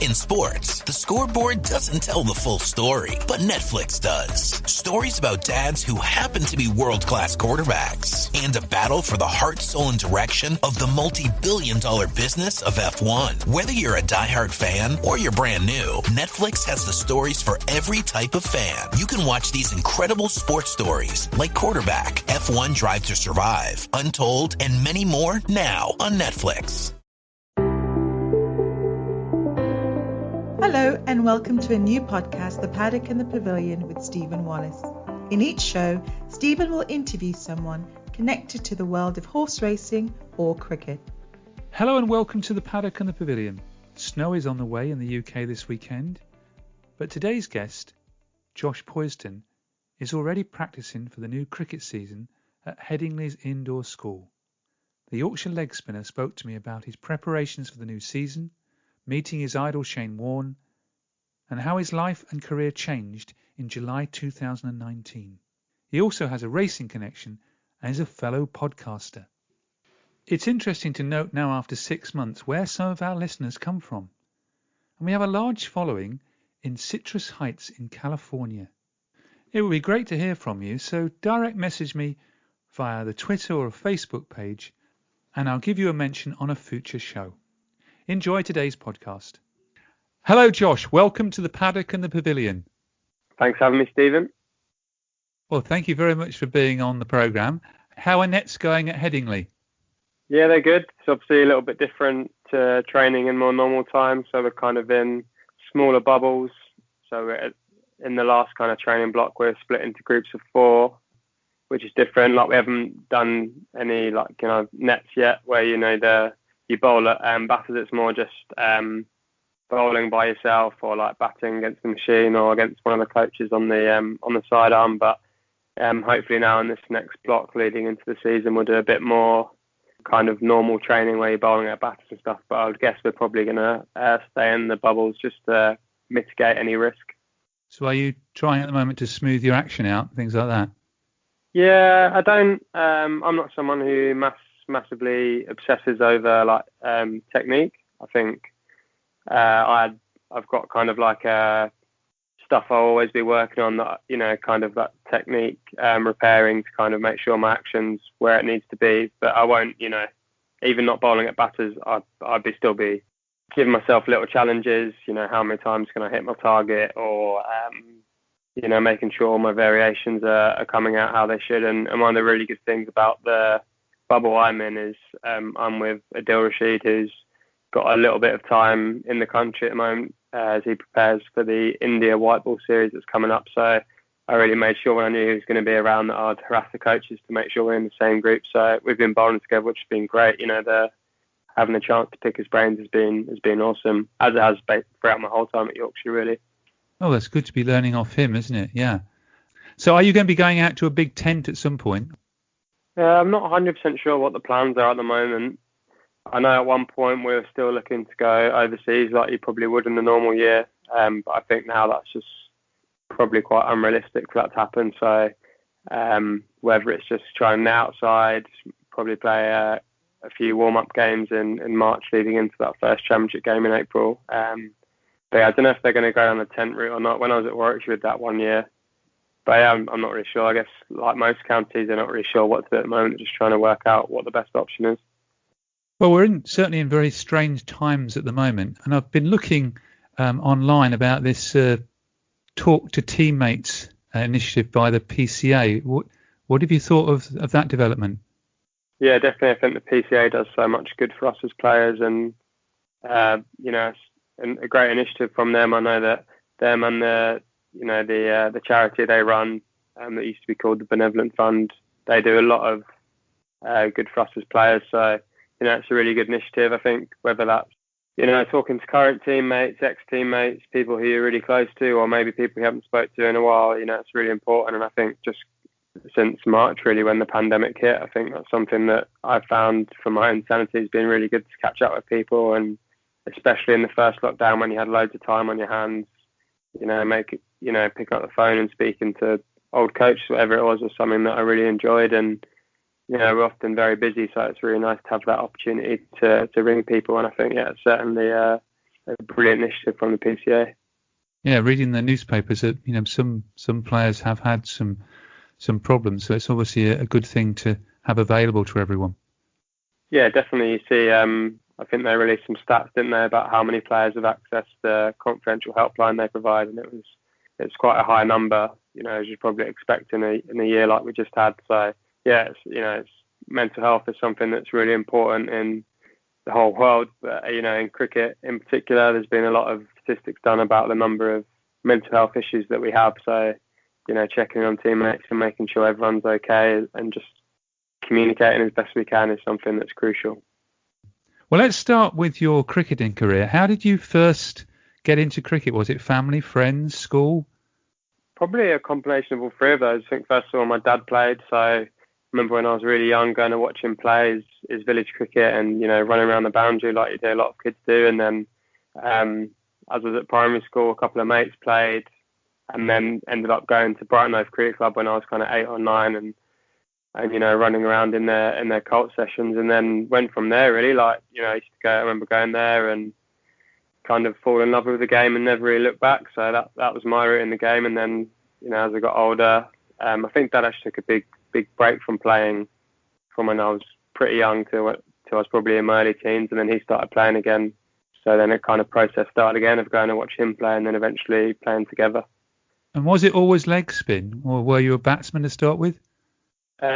In sports, the scoreboard doesn't tell the full story, but Netflix does. Stories about dads who happen to be world-class quarterbacks and a battle for the heart, soul, and direction of the multi-billion-dollar business of F1. Whether you're a diehard fan or you're brand new, Netflix has the stories for every type of fan. You can watch these incredible sports stories like Quarterback, F1 Drive to Survive, Untold, and many more now on Netflix. Hello and welcome to a new podcast, The Paddock and the Pavilion with Stephen Wallace. In each show, Stephen will interview someone connected to the world of horse racing or cricket. Hello and welcome to The Paddock and the Pavilion. Snow is on the way in the UK this weekend, but today's guest, Josh Poysden, is already practicing for the new cricket season at Headingley's indoor school. The Yorkshire leg spinner spoke to me about his preparations for the new season, meeting his idol Shane Warne, and how his life and career changed in July 2019. He also has a racing connection and is a fellow podcaster. It's interesting to note now after 6 months where some of our listeners come from. And we have a large following in Citrus Heights in California. It would be great to hear from you, so direct message me via the Twitter or Facebook page, and I'll give you a mention on a future show. Enjoy today's podcast. Hello, Josh. Welcome to the Paddock and the Pavilion. Thanks for having me, Stephen. Well, thank you very much for being on the programme. How are nets going at Headingley? Yeah, they're good. It's obviously a little bit different to training in more normal times. So we're kind of in smaller bubbles. So we're in the last kind of training block, we're split into groups of 4, which is different. Like we haven't done any nets yet where, you bowl at batters. It's more just bowling by yourself or like batting against the machine or against one of the coaches on the sidearm. But hopefully now in this next block leading into the season, we'll do a bit more kind of normal training where you're bowling at batters and stuff. But I would guess we're probably going to stay in the bubbles just to mitigate any risk. So are you trying at the moment to smooth your action out, things like that? Yeah, I don't. I'm not someone who massively obsesses over technique. I think I've got kind of like stuff I'll always be working on that, kind of that technique repairing to kind of make sure my action's where it needs to be. But I won't, even not bowling at batters, I'd still be giving myself little challenges, how many times can I hit my target or, making sure my variations are coming out how they should. And one of the really good things about the bubble I'm in is I'm with Adil Rashid, who's got a little bit of time in the country at the moment as he prepares for the India white ball series that's coming up. So I really made sure when I knew he was going to be around that I'd harass the coaches to make sure we're in the same group. So we've been bowling together, which has been great. Having the chance to pick his brains has been awesome, as it has throughout my whole time at Yorkshire, really. Oh, that's good to be learning off him, isn't it? Yeah. So are you going to be going out to a big tent at some point? I'm not 100% sure what the plans are at the moment. I know at one point we were still looking to go overseas like you probably would in the normal year. But I think now that's just probably quite unrealistic for that to happen. So whether it's just trying the outside, probably play a few warm-up games in March leading into that first championship game in April. But yeah, I don't know if they're going to go on the tent route or not. When I was at Warwickshire with that one year, but yeah, I'm not really sure. I guess like most counties, they're not really sure what to do at the moment, just trying to work out what the best option is. Well, we're certainly in very strange times at the moment, and I've been looking online about this Talk to Teammates initiative by the PCA. What have you thought of that development? Yeah, definitely. I think the PCA does so much good for us as players, and it's a great initiative from them. I know that them and the charity they run, that used to be called the Benevolent Fund, they do a lot of good for us as players. So it's a really good initiative. I think whether that's talking to current teammates, ex-teammates, people who you're really close to, or maybe people you haven't spoke to in a while, it's really important. And I think just since March, really, when the pandemic hit, I think that's something that I've found for my own sanity has been really good to catch up with people, and especially in the first lockdown when you had loads of time on your hands, picking up the phone and speaking to old coaches, whatever it was something that I really enjoyed. And we're often very busy, so it's really nice to have that opportunity to ring people. And I think it's certainly a brilliant initiative from the PCA. Yeah, reading the newspapers that some players have had some problems, so it's obviously a good thing to have available to everyone. Yeah, definitely. You see, I think they released some stats, didn't they, about how many players have accessed the confidential helpline they provide, and it's quite a high number, as you'd probably expect in a year like we just had. So yeah, it's mental health is something that's really important in the whole world, but in cricket in particular, there's been a lot of statistics done about the number of mental health issues that we have. So checking on teammates and making sure everyone's okay and just communicating as best we can is something that's crucial. Well, let's start with your cricketing career. How did you first get into cricket? Was it family, friends, school? Probably a combination of all three of those. I think first of all, my dad played, so I remember when I was really young going to watch him play his village cricket and, running around the boundary like you do, a lot of kids do. And then as I was at primary school, a couple of mates played and then ended up going to Brighton Hove Cricket Club when I was kind of 8 or 9 and running around in their cult sessions, and then went from there really. I remember going there and kind of fall in love with the game and never really look back. So that was my route in the game. And then, as I got older, I think Dad actually took a big break from playing from when I was pretty young till I was probably in my early teens, and then he started playing again. So then it kind of process started again of going to watch him play and then eventually playing together. And was it always leg spin, or were you a batsman to start with? Well,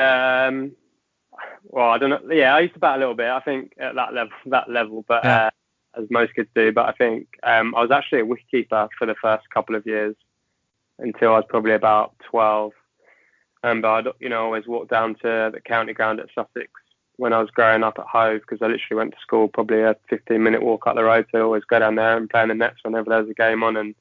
I don't know. Yeah, I used to bat a little bit, I think, at that level, but yeah. As most kids do. But I think I was actually a wicketkeeper for the first couple of years until I was probably about 12. But I'd always walk down to the county ground at Sussex when I was growing up at Hove, because I literally went to school probably a 15-minute walk up the road. So I always go down there and play in the nets whenever there was a game on, and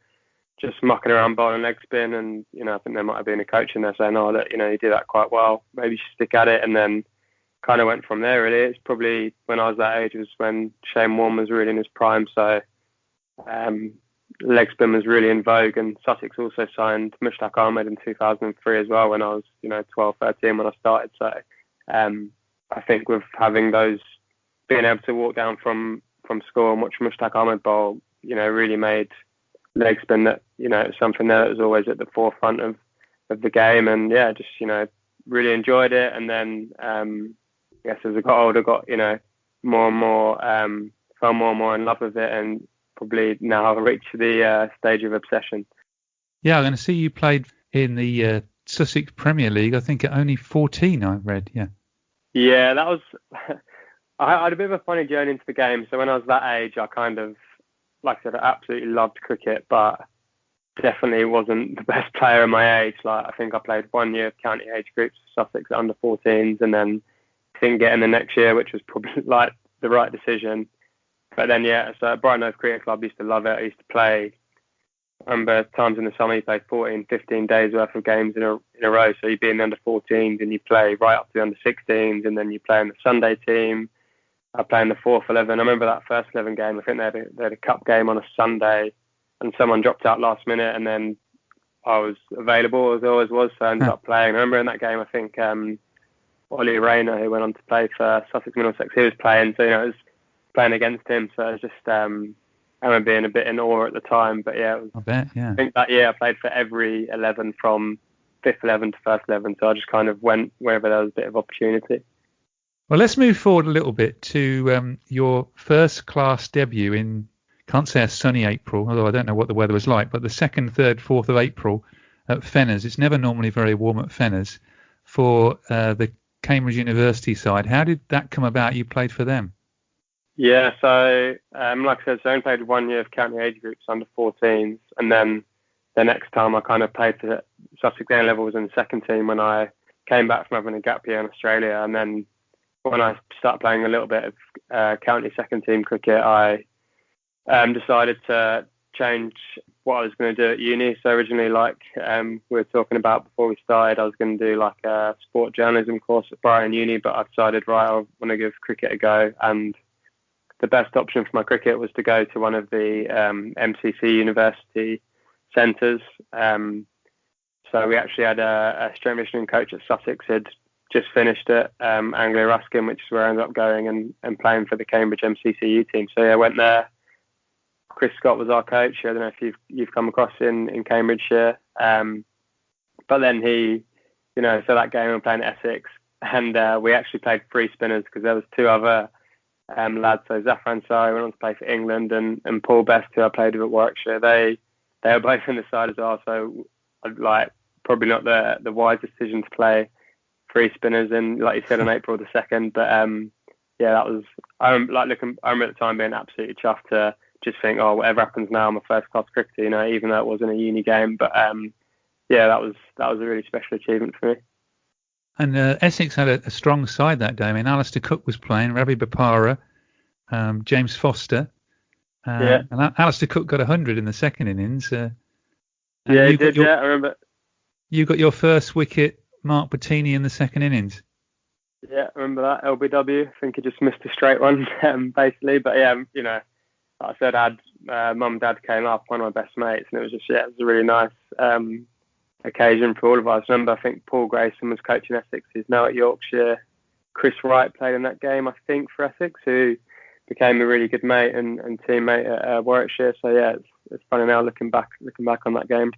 just mucking around bowling leg spin. And I think there might have been a coach in there saying, "Oh, look, you do that quite well. Maybe you should stick at it." And then kind of went from there. Really, it's probably when I was that age was when Shane Warne was really in his prime. So leg spin was really in vogue, and Sussex also signed Mushtaq Ahmed in 2003 as well when I was 12, 13 when I started. So I think with having those, being able to walk down from school and watch Mushtaq Ahmed bowl, really made leg spin that something that was always at the forefront of the game. And yeah, just really enjoyed it. And then I guess as I got older, got more and more fell more and more in love with it, and probably now reached the stage of obsession. Yeah, I'm going to see you played in the Sussex Premier League, I think at only 14, I read. Yeah, that was I had a bit of a funny journey into the game. So when I was that age, I kind of, like I said, I absolutely loved cricket, but definitely wasn't the best player at my age. I think I played 1 year of county age groups for Sussex under 14s, and then didn't get in the next year, which was probably the right decision. But then so at Brighton Hove Cricket Club, I used to love it. I used to play. I remember times in the summer you played 14, 15 days worth of games in a row. So you'd be in the under 14s and you play right up to the under 16s, and then you play in the Sunday team. I play in the 4th 11. I remember that first 11 game. I think they had a cup game on a Sunday, and someone dropped out last minute, and then I was available as I always was, so I ended up playing. I remember in that game, I think Ollie Rayner, who went on to play for Sussex Middlesex, he was playing, so I was playing against him. So it was just I remember being a bit in awe at the time. But yeah, I bet, yeah. I think that year I played for every 11 from 5th 11 to 1st 11, so I just kind of went wherever there was a bit of opportunity. Well, let's move forward a little bit to your first class debut in, can't say a sunny April, although I don't know what the weather was like, but the 2nd, 3rd, 4th of April at Fenners. It's never normally very warm at Fenners for the Cambridge University side. How did that come about? You played for them? Yeah, so like I said, I only played 1 year of county age groups under 14s, and then the next time I kind of played for Sussex A levels in the second team when I came back from having a gap year in Australia. And then when I started playing a little bit of county second team cricket, I decided to change what I was going to do at uni. So originally, we were talking about before we started, I was going to do a sport journalism course at Brighton Uni, but I decided, I want to give cricket a go. And the best option for my cricket was to go to one of the MCC university centres. So we actually had a strength and conditioning coach at Sussex who had just finished at Anglia Ruskin, which is where I ended up going and playing for the Cambridge MCCU team. So yeah, I went there, Chris Scott was our coach. I don't know if you've come across in Cambridgeshire. But then he, so that game we were playing Essex, and we actually played free spinners because there was two other lads. So Zafar Ansari went on to play for England, and Paul Best, who I played with at Warwickshire. They were both in the side as well. So probably not the wise decision to play free spinners in, like you said, on April the 2nd. But that was, I remember at the time being absolutely chuffed to just think, oh, whatever happens now, I'm a first class cricketer, even though it wasn't a uni game. But that was a really special achievement for me. And Essex had a strong side that day. I mean, Alistair Cook was playing, Ravi Bopara, James Foster. And Alistair Cook got 100 in the second innings. He did, I remember. You got your first wicket, Mark Bettini, in the second innings. Yeah, I remember that, LBW. I think he just missed a straight one, basically. But like I said, mum and dad came up, one of my best mates, and it was just, it was a really nice occasion for all of us. I remember, I think Paul Grayson was coaching Essex. He's now at Yorkshire. Chris Wright played in that game, I think, for Essex, who became a really good mate and teammate at Warwickshire. So it's funny now looking back on that game.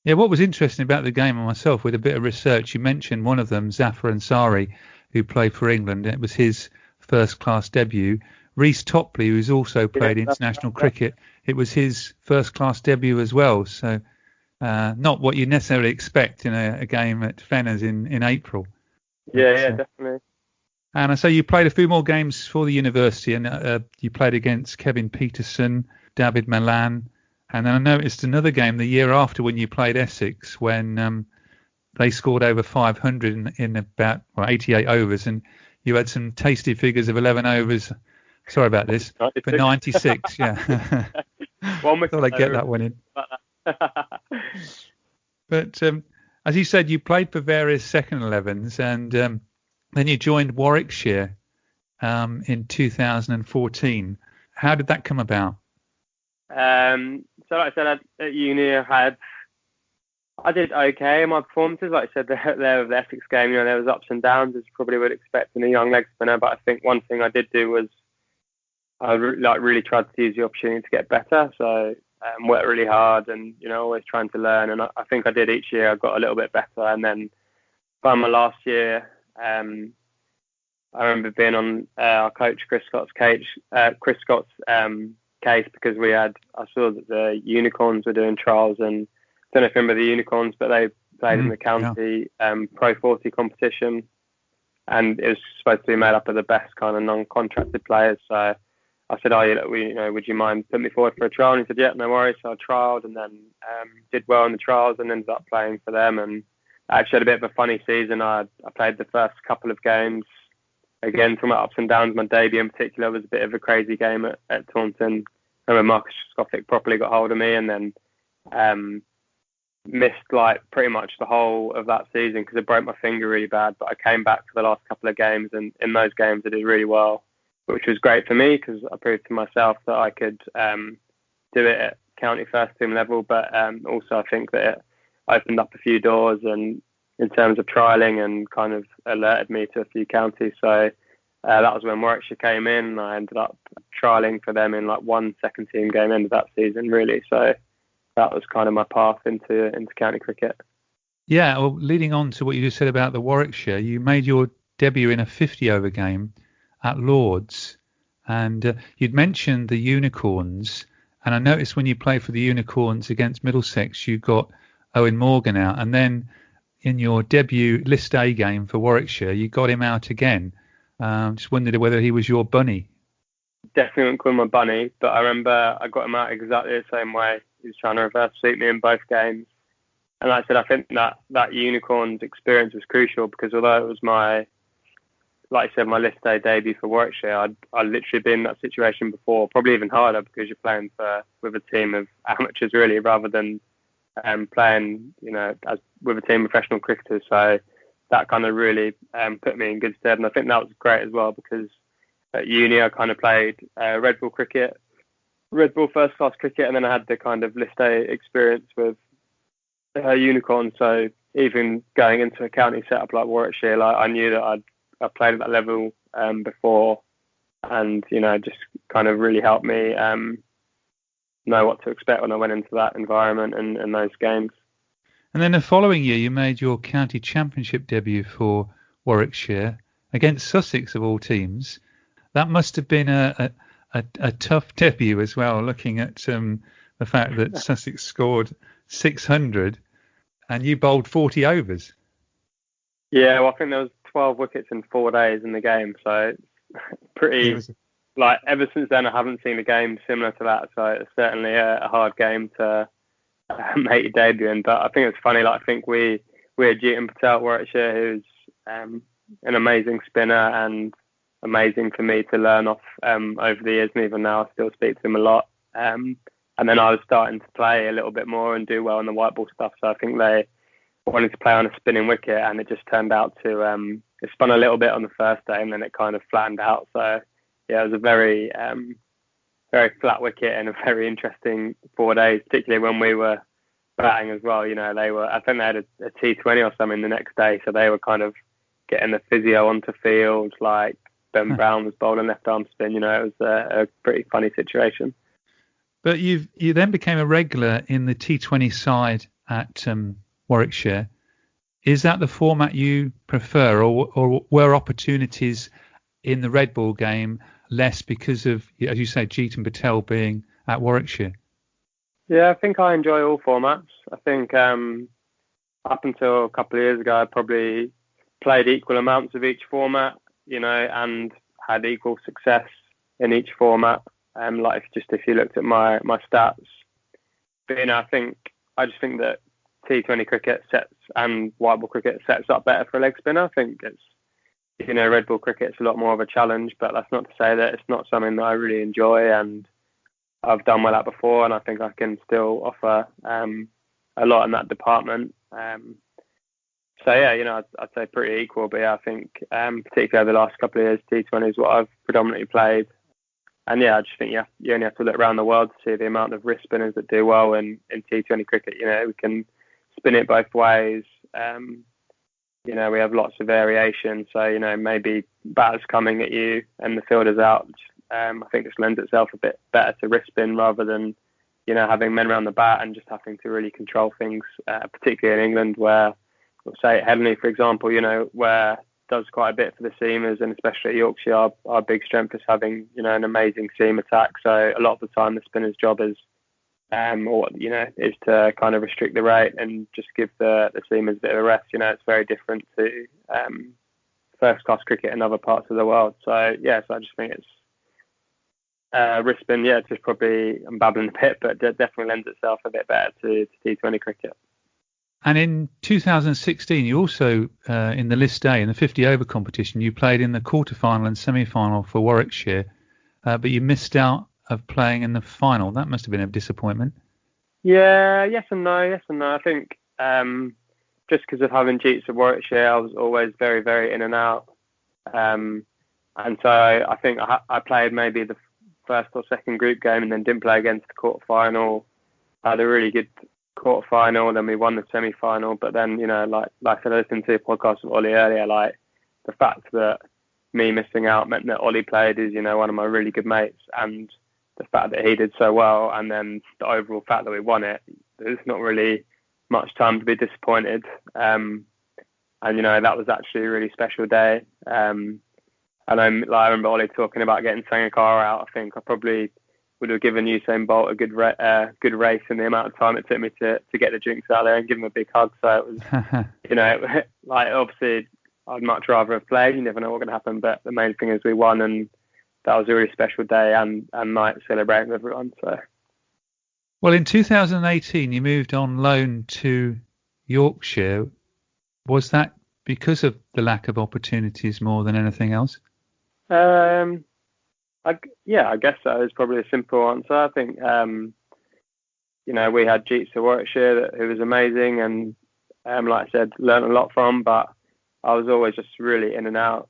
Yeah, what was interesting about the game, and myself, with a bit of research, you mentioned one of them, Zafar Ansari, who played for England. It was his first-class debut. Reece Topley, who's also played international cricket, it was his first-class debut as well. So not what you necessarily expect in a game at Fenners in April. Yeah, definitely. And so you played a few more games for the university, and you played against Kevin Peterson, David Milan. And then I noticed another game the year after when you played Essex, when they scored over 500 in about 88 overs, and you had some tasty figures of 11 overs. Sorry about this, 96. But 96, yeah. Thought I'd get that one in. But as you said, you played for various second 11s, and then you joined Warwickshire in 2014. How did that come about? So like I said, at uni I did okay in my performances. Like I said, there with the Essex game, there was ups and downs, as you probably would expect in a young leg spinner. But I think one thing I did do was I really tried to use the opportunity to get better. So worked really hard and, always trying to learn. And I think I did each year. I got a little bit better. And then by my last year, I remember being on our coach Chris Scott's case because I saw that the Unicorns were doing trials, and I don't know if you remember the Unicorns, but they played in the county Pro 40 competition, and it was supposed to be made up of the best kind of non-contracted players. So I said, would you mind putting me forward for a trial? And he said, yeah, no worries. So I trialled and then did well in the trials and ended up playing for them. And I actually had a bit of a funny season. I played the first couple of games. Again, from my ups and downs, my debut in particular was a bit of a crazy game at Taunton. I remember Marcus Scottick properly got hold of me, and then missed pretty much the whole of that season because I broke my finger really bad. But I came back for the last couple of games, and in those games I did really well, which was great for me because I proved to myself that I could do it at county first team level. But also I think that it opened up a few doors and in terms of trialling, and kind of alerted me to a few counties. So that was when Warwickshire came in, and I ended up trialling for them in one second team game end of that season, really. So that was kind of my path into county cricket. Yeah, well, leading on to what you just said about the Warwickshire, you made your debut in a 50-over game at Lord's, and you'd mentioned the Unicorns, and I noticed when you played for the Unicorns against Middlesex, you got Owen Morgan out, and then in your debut List A game for Warwickshire, you got him out again. Just wondered whether he was your bunny. Definitely wouldn't call him a bunny, but I remember I got him out exactly the same way. He was trying to reverse sweep me in both games. And like I said, I think that Unicorns experience was crucial because although it was my List A debut for Warwickshire, I'd literally been in that situation before, probably even harder because you're playing with a team of amateurs really, rather than playing, with a team of professional cricketers. So that kind of really put me in good stead. And I think that was great as well because at uni I kind of played Red Bull first class cricket, and then I had the kind of List A experience with Unicorn. So even going into a county setup like Warwickshire, I knew that I played at that level before, and just kind of really helped me know what to expect when I went into that environment and those games. And then the following year, you made your county championship debut for Warwickshire against Sussex, of all teams. That must have been a tough debut as well, looking at the fact that Sussex scored 600 and you bowled 40 overs. Yeah, well, I think there was 12 wickets in 4 days in the game, so pretty. Like, ever since then, I haven't seen a game similar to that, so it's certainly a hard game to make your debut in. But I think it's funny, like, I think we had Jeetan Patel at Warwickshire, who's an amazing spinner and amazing for me to learn off over the years, and even now I still speak to him a lot. And then I was starting to play a little bit more and do well on the white ball stuff, so I think they wanted to play on a spinning wicket, and it just turned out to it spun a little bit on the first day, and then it kind of flattened out. So yeah, it was a very very flat wicket and a very interesting 4 days, particularly when we were batting as well. You know, I think they had a T20 or something the next day, so they were kind of getting the physio onto field. Like Ben Brown was bowling left arm spin. You know, it was a pretty funny situation. But you then became a regular in the T20 side at Warwickshire. Is that the format you prefer, or were opportunities in the red ball game less because of, as you say, Jeetan Patel being at Warwickshire? Yeah, I think I enjoy all formats. I think up until a couple of years ago, I probably played equal amounts of each format, you know, and had equal success in each format. Like if you looked at my stats, but you know, I just think that T20 cricket and white ball cricket sets up better for a leg spinner. I think it's, you know, red ball cricket's a lot more of a challenge, but that's not to say that it's not something that I really enjoy and I've done well at before, and I think I can still offer a lot in that department. So yeah, you know, I'd say pretty equal, but yeah, I think particularly over the last couple of years, T20 is what I've predominantly played. And yeah, I just think you only have to look around the world to see the amount of wrist spinners that do well in T20 cricket. You know, we can spin it both ways. You know, we have lots of variation. So, you know, maybe batters coming at you and the fielders out, which, I think just lends itself a bit better to wrist spin rather than, you know, having men around the bat and just having to really control things, particularly in England where, we'll say Headingley, for example, you know, where does quite a bit for the seamers, and especially at Yorkshire, our big strength is having, you know, an amazing seam attack. So a lot of the time the spinner's job is, is to kind of restrict the rate and just give the seamers a bit of a rest. You know, it's very different to first class cricket in other parts of the world. So yeah, so I just think it's wrist spin. Yeah, it's just probably, I'm babbling a bit, but it definitely lends itself a bit better to T20 cricket. And in 2016, you also, in the List A, in the 50 over competition, you played in the quarter-final and semi-final for Warwickshire, but you missed out of playing in the final. That must have been a disappointment. Yeah, yes and no. I think just because of having Jeets at Warwickshire, I was always very, very in and out. And so I think I played maybe the first or second group game and then didn't play against the quarter-final. I had a really good quarter-final, then we won the semi-final. But then, you know, like I said, I listened to your podcast with Ollie earlier, like the fact that me missing out meant that Ollie played is, you know, one of my really good mates, and the fact that he did so well, and then the overall fact that we won it, there's not really much time to be disappointed. And, you know, that was actually a really special day. And I remember Ollie talking about getting Sangakkara out. I think I probably would have given Usain Bolt a good race in the amount of time it took me to get the drinks out there and give him a big hug. So it was, you know, like obviously I'd much rather have played. You never know what's going to happen. But the main thing is we won, and that was a really special day and night celebrating with everyone. So, well, in 2018, you moved on loan to Yorkshire. Was that because of the lack of opportunities more than anything else? I guess that is probably a simple answer. I think, you know, we had Jeets at Warwickshire who was amazing, and like I said, learned a lot from, but I was always just really in and out.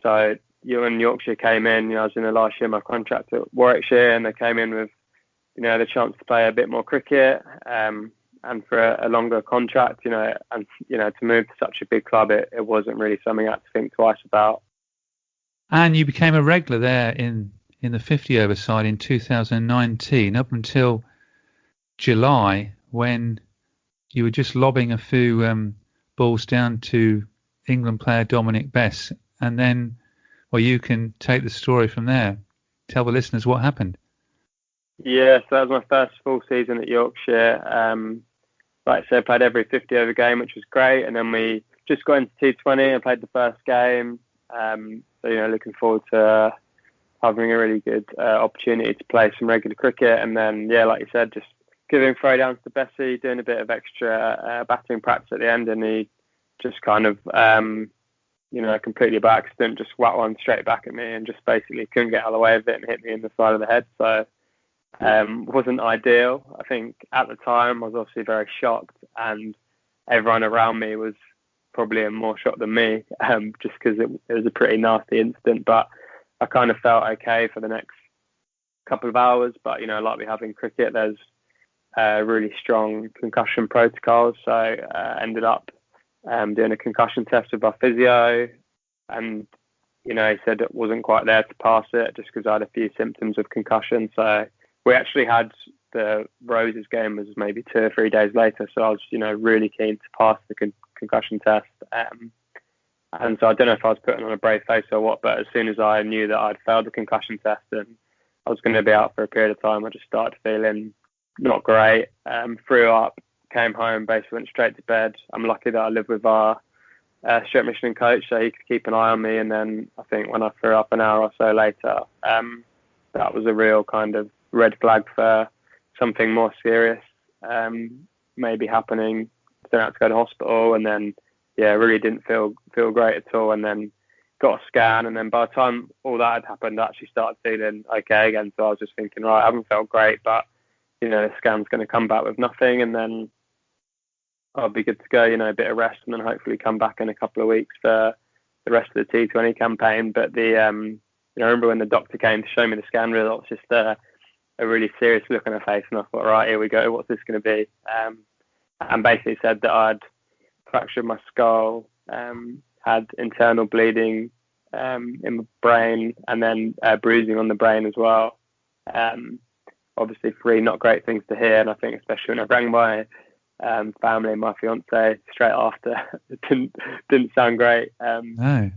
So when Yorkshire came in, you know, I was in the last year of my contract at Warwickshire, and they came in with, you know, the chance to play a bit more cricket, and for a longer contract, you know, and, you know, to move to such a big club, it wasn't really something I had to think twice about. And you became a regular there in in the 50 over side in 2019 up until July, when you were just lobbing a few balls down to England player Dominic Bess, and then, well, you can take the story from there. Tell the listeners what happened. Yeah, so that was my first full season at Yorkshire. Like I said, played every 50 over game, which was great, and then we just got into T20 and played the first game. So, looking forward to having a really good opportunity to play some regular cricket. And then, like you said, just giving throwdowns to Bessie, doing a bit of extra batting practice at the end, and he just kind of, completely by accident, just whacked one straight back at me and just basically couldn't get out of the way of it and hit me in the side of the head. So wasn't ideal. I think at the time I was obviously very shocked, and everyone around me was probably in more shock than me, just because it was a pretty nasty incident. But I kind of felt okay for the next couple of hours. But, like we have in cricket, there's really strong concussion protocols. So ended up doing a concussion test with our physio, and, he said it wasn't quite there to pass it just because I had a few symptoms of concussion. So we actually had the Roses game was maybe 2 or 3 days later. So I was, really keen to pass the concussion test. And so I don't know if I was putting on a brave face or what, but as soon as I knew that I'd failed the concussion test and I was going to be out for a period of time, I just started feeling not great. Threw up, came home, basically went straight to bed. I'm lucky that I live with our strength conditioning coach, so he could keep an eye on me. And then I think when I threw up an hour or so later, that was a real kind of red flag for something more serious maybe happening. So I had to go to hospital, and then really didn't feel great at all. And then got a scan, and then by the time all that had happened, I actually started feeling okay again. So I was just thinking, right, I haven't felt great, but the scan's going to come back with nothing, and then I'll be good to go. A bit of rest, and then hopefully come back in a couple of weeks for the rest of the T20 campaign. But the I remember when the doctor came to show me the scan results, just a really serious look on her face, and I thought, right, here we go, what's this going to be? And basically said that I'd fractured my skull, had internal bleeding in my brain, and then bruising on the brain as well. Obviously 3 not great things to hear, and I think especially when I rang my family and my fiance straight after, it didn't sound great. No.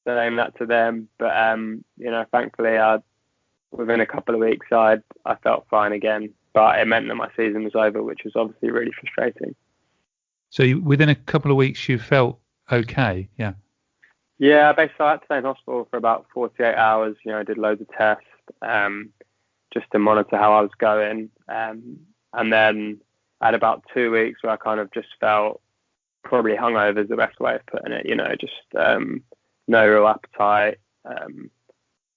Saying that to them, but thankfully within a couple of weeks I felt fine again, but it meant that my season was over, which was obviously really frustrating. So within a couple of weeks you felt okay? Yeah, basically I had to stay in hospital for about 48 hours. I did loads of tests just to monitor how I was going, and then I had about 2 weeks where I kind of just felt probably hungover is the best way of putting it, just no real appetite,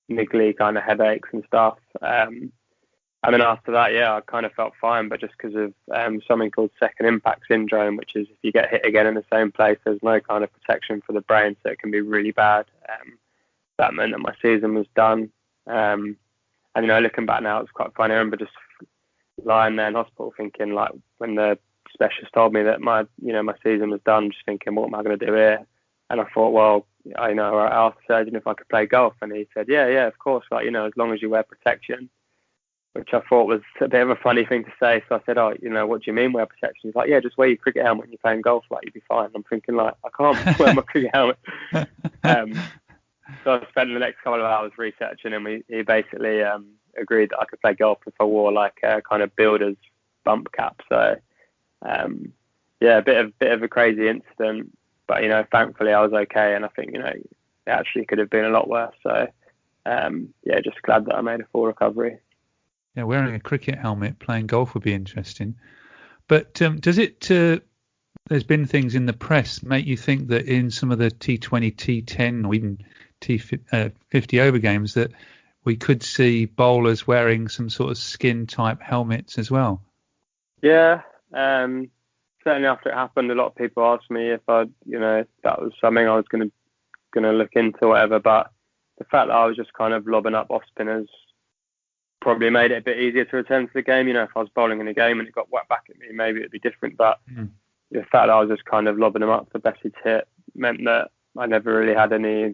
niggly kind of headaches and stuff. And then after that, I kind of felt fine, but just because of something called second impact syndrome, which is if you get hit again in the same place, there's no kind of protection for the brain, so it can be really bad. That meant that my season was done. And, looking back now, it's quite funny. I remember just lying there in hospital thinking, like, when the specialist told me that my season was done, just thinking, what am I going to do here? And I thought, well, I asked the surgeon if I could play golf, and he said, yeah, of course, like, as long as you wear protection, which I thought was a bit of a funny thing to say. So I said, what do you mean wear protection? He's like, yeah, just wear your cricket helmet when you're playing golf, like, you'll be fine. And I'm thinking, like, I can't wear my cricket helmet. So I spent the next couple of hours researching, and he basically agreed that I could play golf if I wore like a kind of builder's bump cap. So a bit of a crazy incident, but thankfully I was okay, and I think it actually could have been a lot worse. So just glad that I made a full recovery. Yeah, wearing a cricket helmet playing golf would be interesting. But does it? There's been things in the press make you think that in some of the T20, T10, or even T50 over games that we could see bowlers wearing some sort of skin type helmets as well? Yeah, certainly after it happened, a lot of people asked me if if that was something I was going to look into, or whatever. But the fact that I was just kind of lobbing up off spinners probably made it a bit easier to return to the game. If I was bowling in a game and it got whacked back at me, maybe it'd be different. But the fact that I was just kind of lobbing them up for Bessie to hit meant that I never really had any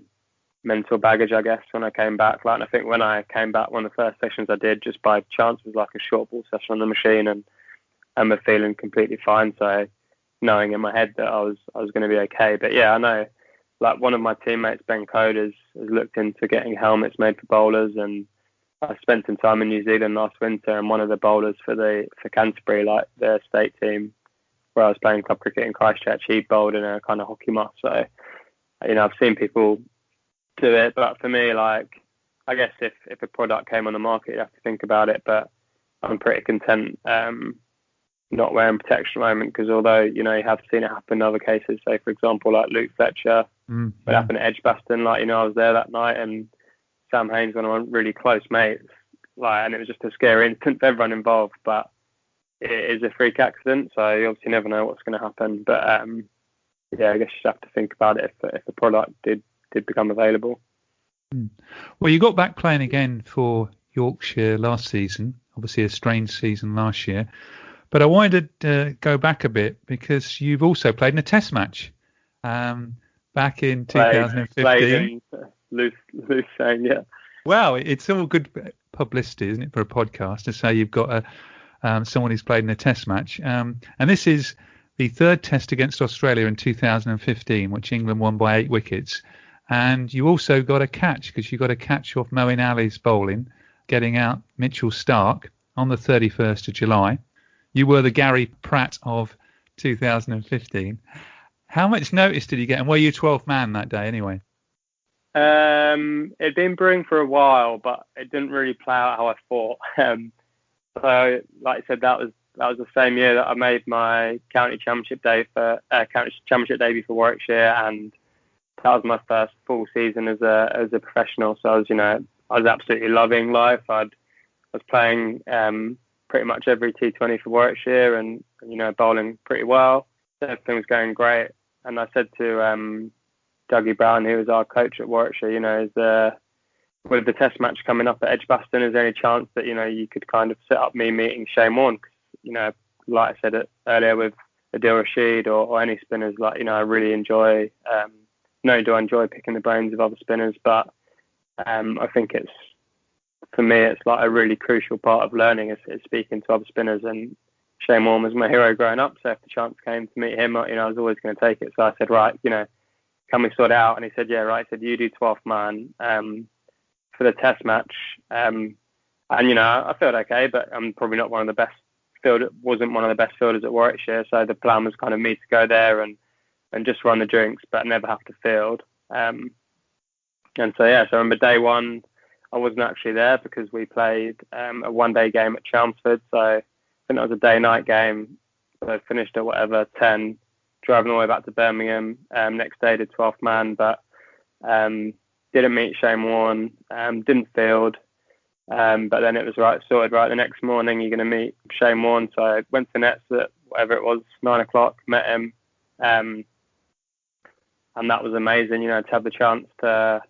mental baggage, I guess, when I came back. Like, and I think when I came back, one of the first sessions I did just by chance was like a short ball session on the machine, and I'm feeling completely fine. So knowing in my head that I was going to be okay. But yeah, I know, like, one of my teammates, Ben Code, has looked into getting helmets made for bowlers, and I spent some time in New Zealand last winter, and one of the bowlers for Canterbury, like their state team, where I was playing club cricket in Christchurch, he bowled in a kind of hockey mask. So, I've seen people do it, but for me, like, I guess if a product came on the market, you'd have to think about it, but I'm pretty content not wearing protection at the moment, because although, you have seen it happen in other cases, say, for example, like Luke Fletcher, what happened at Edgbaston, like, I was there that night, and Sam Haynes, one of my really close mates, like, and it was just a scary incident for everyone involved, but it is a freak accident, so you obviously never know what's going to happen. But yeah, I guess you have to think about it if the product did become available. Well, you got back playing again for Yorkshire last season, obviously a strange season last year, but I wanted to go back a bit because you've also played in a test match back in 2015. Played in loose saying, yeah. Well, it's all good publicity, isn't it, for a podcast to say you've got someone who's played in a test match. And this is the third test against Australia in 2015, which England won by 8 wickets. And you also got a catch, because you got a catch off Moeen Ali's bowling, getting out Mitchell Starc on the 31st of July. You were the Gary Pratt of 2015. How much notice did you get? And were you 12th man that day anyway? It'd been brewing for a while, but it didn't really play out how I thought. So, like I said, that was the same year that I made my county championship debut for Warwickshire, and that was my first full season as a professional. So I was absolutely loving life. I was playing pretty much every T20 for Warwickshire, and bowling pretty well. So everything was going great. And I said to Dougie Brown, who was our coach at Warwickshire, with the test match coming up at Edgbaston, is there any chance that you could kind of set up me meeting Shane Warne? Because like I said earlier with Adil Rashid or any spinners, like I really enjoy. Not only do I enjoy picking the brains of other spinners, but I think for me it's like a really crucial part of learning is speaking to other spinners. And Shane Warne was my hero growing up, so if the chance came to meet him, I was always going to take it. So I said, right, can we sort it out? And he said, yeah, right. He said, you do 12th man for the test match. And I felt okay, but I'm probably not wasn't one of the best fielders at Warwickshire. So the plan was kind of me to go there and just run the drinks, but never have to field. And so I remember day one, I wasn't actually there because we played a one-day game at Chelmsford. So I think that was a day-night game. So I finished at 10, driving all the way back to Birmingham. Next day did 12th man, but didn't meet Shane Warne, didn't field. But then it was sorted the next morning you're going to meet Shane Warne. So I went to nets at whatever it was, 9 o'clock, met him. And that was amazing, to have the chance to,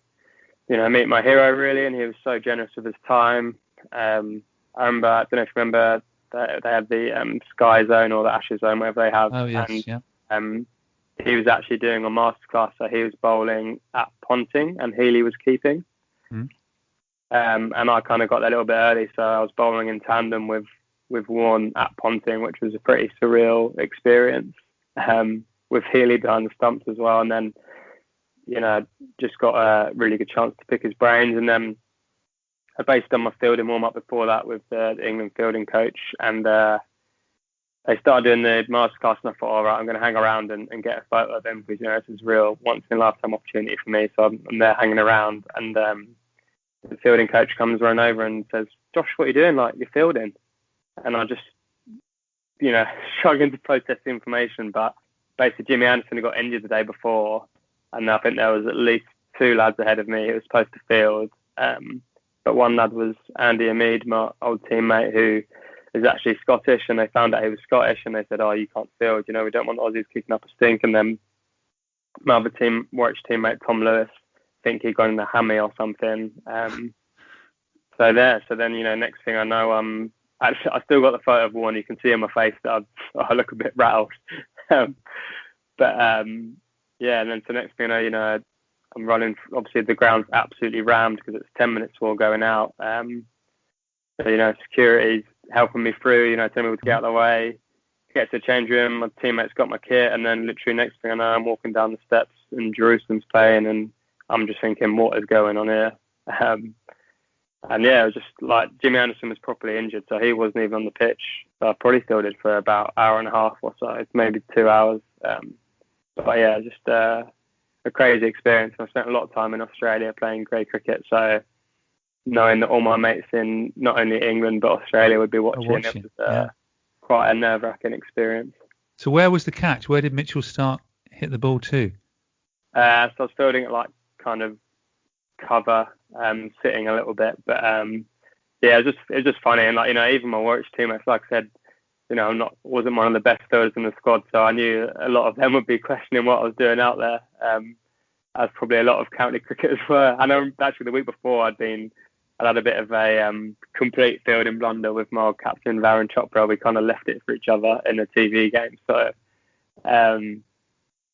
meet my hero really. And he was so generous with his time. I don't know if you remember, they have the Sky Zone or the Ashes Zone, whatever they have. Oh, yes, and, yeah. He was actually doing a masterclass, so he was bowling at Ponting and Healy was keeping. And I kind of got there a little bit early, so I was bowling in tandem with Warne at Ponting, which was a pretty surreal experience, with Healy behind the stumps as well. And then, just got a really good chance to pick his brains. And then I based on my fielding warm-up before that with the England fielding coach, and they started doing the masterclass, and I thought, all right, I'm going to hang around and get a photo of him because, this is a real once-in-a-lifetime opportunity for me. So I'm there hanging around, and the fielding coach comes running over and says, Josh, what are you doing? Like, you're fielding. And I just, struggling to process the information. But basically, Jimmy Anderson had got injured the day before, and I think there was at least 2 lads ahead of me who was supposed to field. But one lad was Andy Hamid, my old teammate, who is actually Scottish, and they found out he was Scottish, and they said, oh, you can't field, we don't want Aussies kicking up a stink. And then my other Warwickshire teammate, Tom Lewis, I think he got in the hammy or something. So then, next thing I know, actually, I still got the photo of Warne. You can see on my face that I look a bit rattled. And then so next thing I know, I'm running. Obviously, the ground's absolutely rammed because it's 10 minutes before going out. So, you know, security's helping me through, you know, telling me to get out of the way, get to the change room. My teammates got my kit, and then literally next thing I know, I'm walking down the steps and Jerusalem's playing, and I'm just thinking, what is going on here? And yeah, it was just like Jimmy Anderson was properly injured, so he wasn't even on the pitch. So I probably still did for about an hour and a half or so, maybe 2 hours. But yeah, just a crazy experience. I spent a lot of time in Australia playing grade cricket, so knowing that all my mates in not only England but Australia would be watching. It was quite a nerve-wracking experience. So where was the catch? Where did Mitchell Starc hit the ball to? So I was fielding it like kind of cover, sitting a little bit, but yeah, it was just funny. And like, you know, even my Warwickshire teammates, like I said, you know, wasn't one of the best fielders in the squad, so I knew a lot of them would be questioning what I was doing out there, as probably a lot of county cricketers were. I know actually the week before I'd had a bit of a complete fielding blunder with my old captain Varun Chopra. We kind of left it for each other in a TV game. So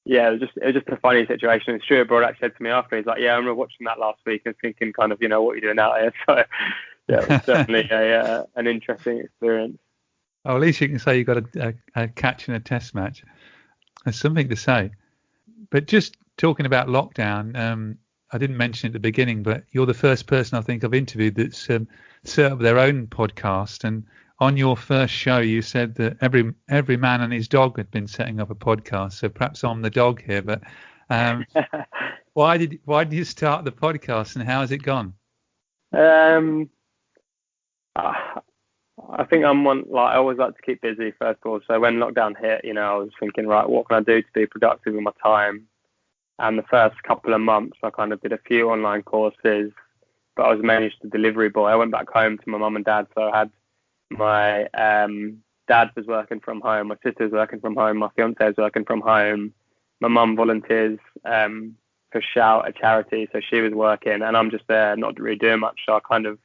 yeah, it was just a funny situation. And Stuart Broad actually said to me after, he's like, yeah, I remember watching that last week and thinking kind of, you know, what are you doing out here? So yeah, it was definitely an interesting experience. Oh, at least you can say you got a catch in a test match. That's something to say. But just talking about lockdown, I didn't mention at the beginning, but you're the first person I think I've interviewed that's set up their own podcast. And on your first show, you said that every man and his dog had been setting up a podcast. So perhaps I'm the dog here. But why did you start the podcast, and how has it gone? I think I'm one, like, I always like to keep busy first of all. So when lockdown hit, you know, I was thinking, right, what can I do to be productive with my time? And the first couple of months, I kind of did a few online courses, but I was mainly just a delivery boy. I went back home to my mum and dad, so I had my dad was working from home, my sister was working from home, my fiance was working from home, my mum volunteers for Shout, a charity, so she was working, and I'm just there not really doing much. So I kind of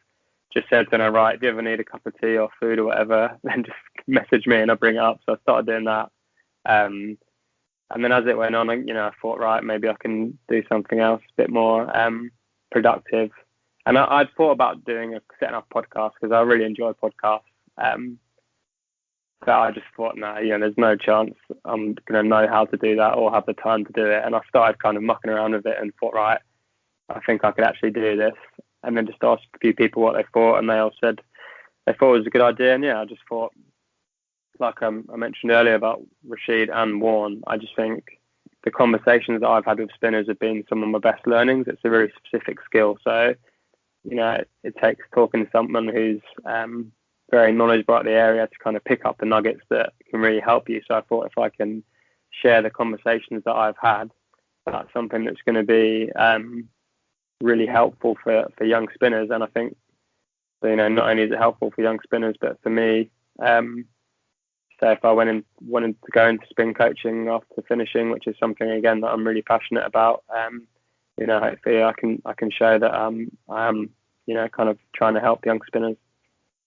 just said to her, right, if you ever need a cup of tea or food or whatever, then just message me and I'll bring it up. So I started doing that. And then as it went on, you know, I thought, right, maybe I can do something else a bit more productive. And I'd thought about setting up a podcast because I really enjoy podcasts. But I just thought, no, you know, there's no chance I'm going to know how to do that or have the time to do it. And I started kind of mucking around with it and thought, right, I think I could actually do this. And then just asked a few people what they thought, and they all said they thought it was a good idea. And yeah, I just thought, like I mentioned earlier about Rashid and Warne, I just think the conversations that I've had with spinners have been some of my best learnings. It's a very specific skill. So, you know, it takes talking to someone who's very knowledgeable about the area to kind of pick up the nuggets that can really help you. So I thought if I can share the conversations that I've had, that's something that's going to be really helpful for young spinners. And I think, you know, not only is it helpful for young spinners, but for me, so if I wanted to go into spin coaching after finishing, which is something again that I'm really passionate about, you know, hopefully I can show that I am, you know, kind of trying to help young spinners.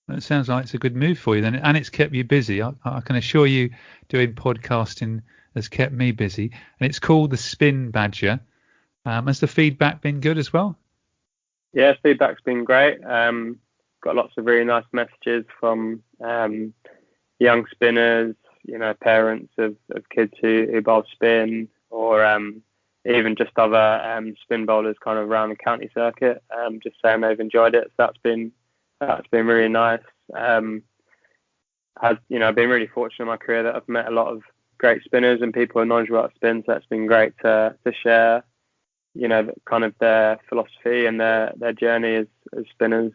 It sounds like it's a good move for you then, and it's kept you busy. I can assure you, doing podcasting has kept me busy, and it's called the Spin Badger. Has the feedback been good as well? Yeah, feedback's been great. Got lots of really nice messages from young spinners, you know, parents of kids who bowl spin, or even just other spin bowlers kind of around the county circuit, just saying they've enjoyed it. So that's been really nice. I've been really fortunate in my career that I've met a lot of great spinners and people who are knowledgeable about spin. So it's been great to share, you know, kind of their philosophy and their journey as spinners.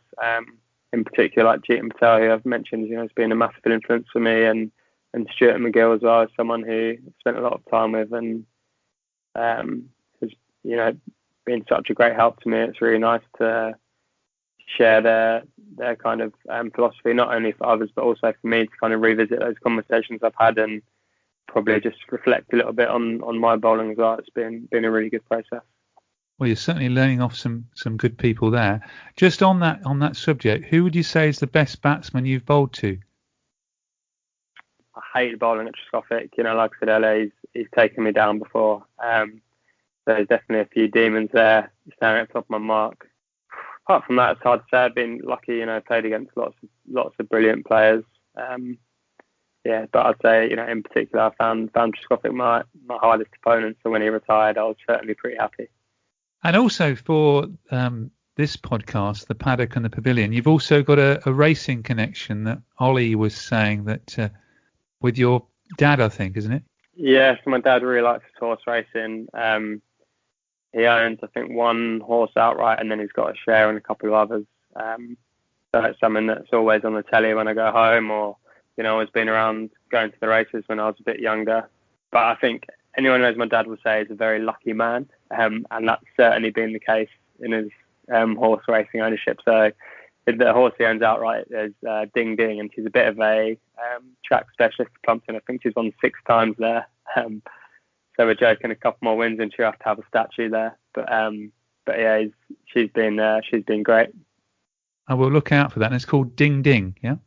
In particular, like Jeetan Patel, who I've mentioned, you know, has been a massive influence for me, and Stuart McGill as well, as someone who I've spent a lot of time with, and has, you know, been such a great help to me. It's really nice to share their kind of philosophy, not only for others, but also for me to kind of revisit those conversations I've had and probably just reflect a little bit on my bowling as well. It's been a really good process. Well, you're certainly learning off some good people there. Just on that subject, who would you say is the best batsman you've bowled to? I hate bowling at Trescothick. You know, like I said earlier, he's taken me down before. there's definitely a few demons there standing at the top of my mark. Apart from that, it's hard to say. I've been lucky, played against lots of brilliant players. But I'd say, in particular, I found Trescothick my hardest opponent. So when he retired, I was certainly pretty happy. And also for this podcast, the Paddock and the Pavilion, you've also got a racing connection that Ollie was saying that with your dad, I think, isn't it? Yeah, so my dad really likes horse racing. He owns, I think, one horse outright, and then he's got a share in a couple of others. So it's something that's always on the telly when I go home, or, always been around going to the races when I was a bit younger. But I think anyone who knows my dad would say he's a very lucky man, and that's certainly been the case in his horse racing ownership. So the horse he owns outright is Ding Ding, and she's a bit of a track specialist for Plumpton. I think she's won 6 times there. So we're joking, a couple more wins and she'll have to have a statue there. But yeah, she's been great. I will look out for that. And it's called Ding Ding, yeah?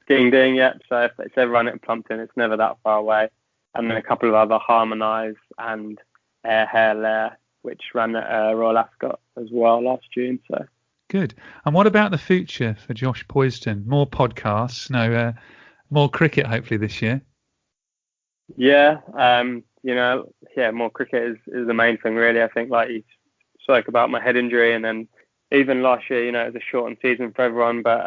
Ding Ding, yeah. So if it's ever run at Plumpton, it's never that far away. And then a couple of other Harmonise and Hair Lair, which ran at Royal Ascot as well last June. So good. And what about the future for Josh Poysden? More podcasts, more cricket hopefully this year. Yeah, more cricket is the main thing really. I think, like you spoke about my head injury, and then even last year, it was a shortened season for everyone, but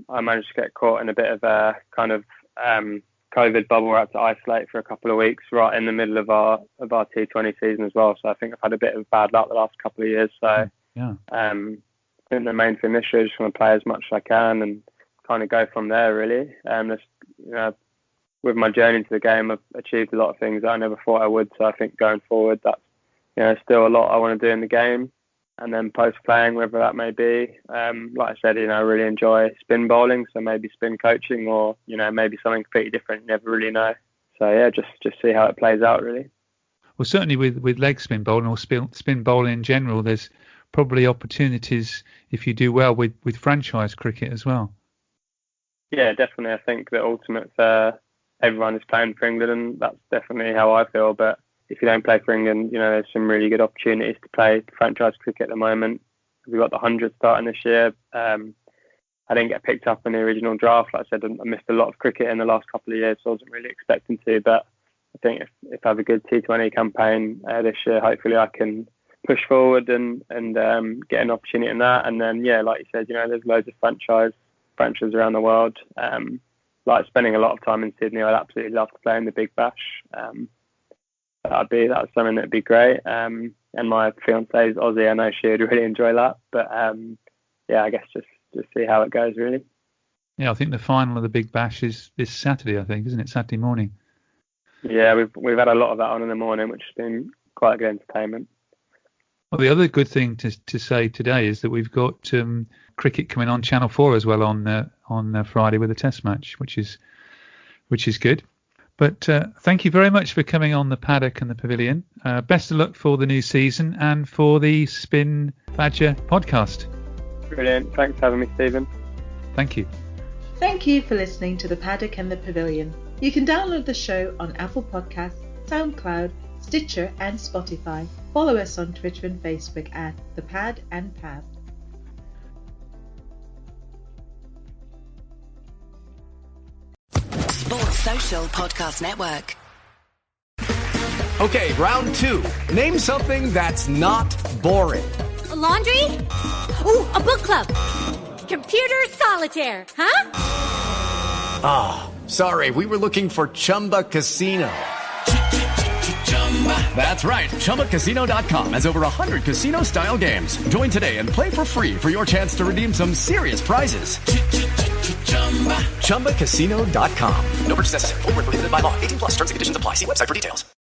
I managed to get caught in a bit of a kind of COVID bubble where I had to isolate for a couple of weeks right in the middle of our T20 season as well. So I think I've had a bit of bad luck the last couple of years. So yeah. I think the main thing this year is just want to play as much as I can and kind of go from there really. With my journey into the game, I've achieved a lot of things that I never thought I would. So I think going forward, that's still a lot I want to do in the game. And then post-playing, whether that may be, like I said, I really enjoy spin bowling. So maybe spin coaching, or maybe something completely different. You never really know. So yeah, just see how it plays out really. Well, certainly with leg spin bowling or spin bowling in general, there's probably opportunities if you do well with franchise cricket as well. Yeah, definitely. I think the ultimate for everyone is playing for England, and that's definitely how I feel. But if you don't play for England, there's some really good opportunities to play franchise cricket at the moment. We've got the 100 starting this year. I didn't get picked up in the original draft. Like I said, I missed a lot of cricket in the last couple of years, so I wasn't really expecting to. But I think if I have a good T20 campaign this year, hopefully I can push forward and get an opportunity in that. And then, yeah, like you said, there's loads of franchises around the world. Like spending a lot of time in Sydney, I'd absolutely love to play in the Big Bash. That's something that'd be great. And my fiancée is Aussie. I know she would really enjoy that. But yeah, I guess just see how it goes really. Yeah, I think the final of the Big Bash is this Saturday, I think, isn't it? Saturday morning. Yeah, we've had a lot of that on in the morning, which has been quite good entertainment. Well, the other good thing to say today is that we've got cricket coming on Channel 4 as well on Friday with a Test match, which is good. But thank you very much for coming on the Paddock and the Pavilion. Best of luck for the new season and for the Spin Badger podcast. Brilliant. Thanks for having me, Stephen. Thank you. Thank you for listening to the Paddock and the Pavilion. You can download the show on Apple Podcasts, SoundCloud, Stitcher and Spotify. Follow us on Twitter and Facebook at The Pad and Pav. Sports Social Podcast Network. Okay, round 2. Name something that's not boring. A laundry? Ooh, a book club. Computer solitaire, huh? Ah, sorry, we were looking for Chumba Casino. That's right, ChumbaCasino.com has over 100 casino-style games. Join today and play for free for your chance to redeem some serious prizes. ChumbaCasino.com. No purchase necessary. Void where prohibited by law. 18+ terms and conditions apply. See website for details.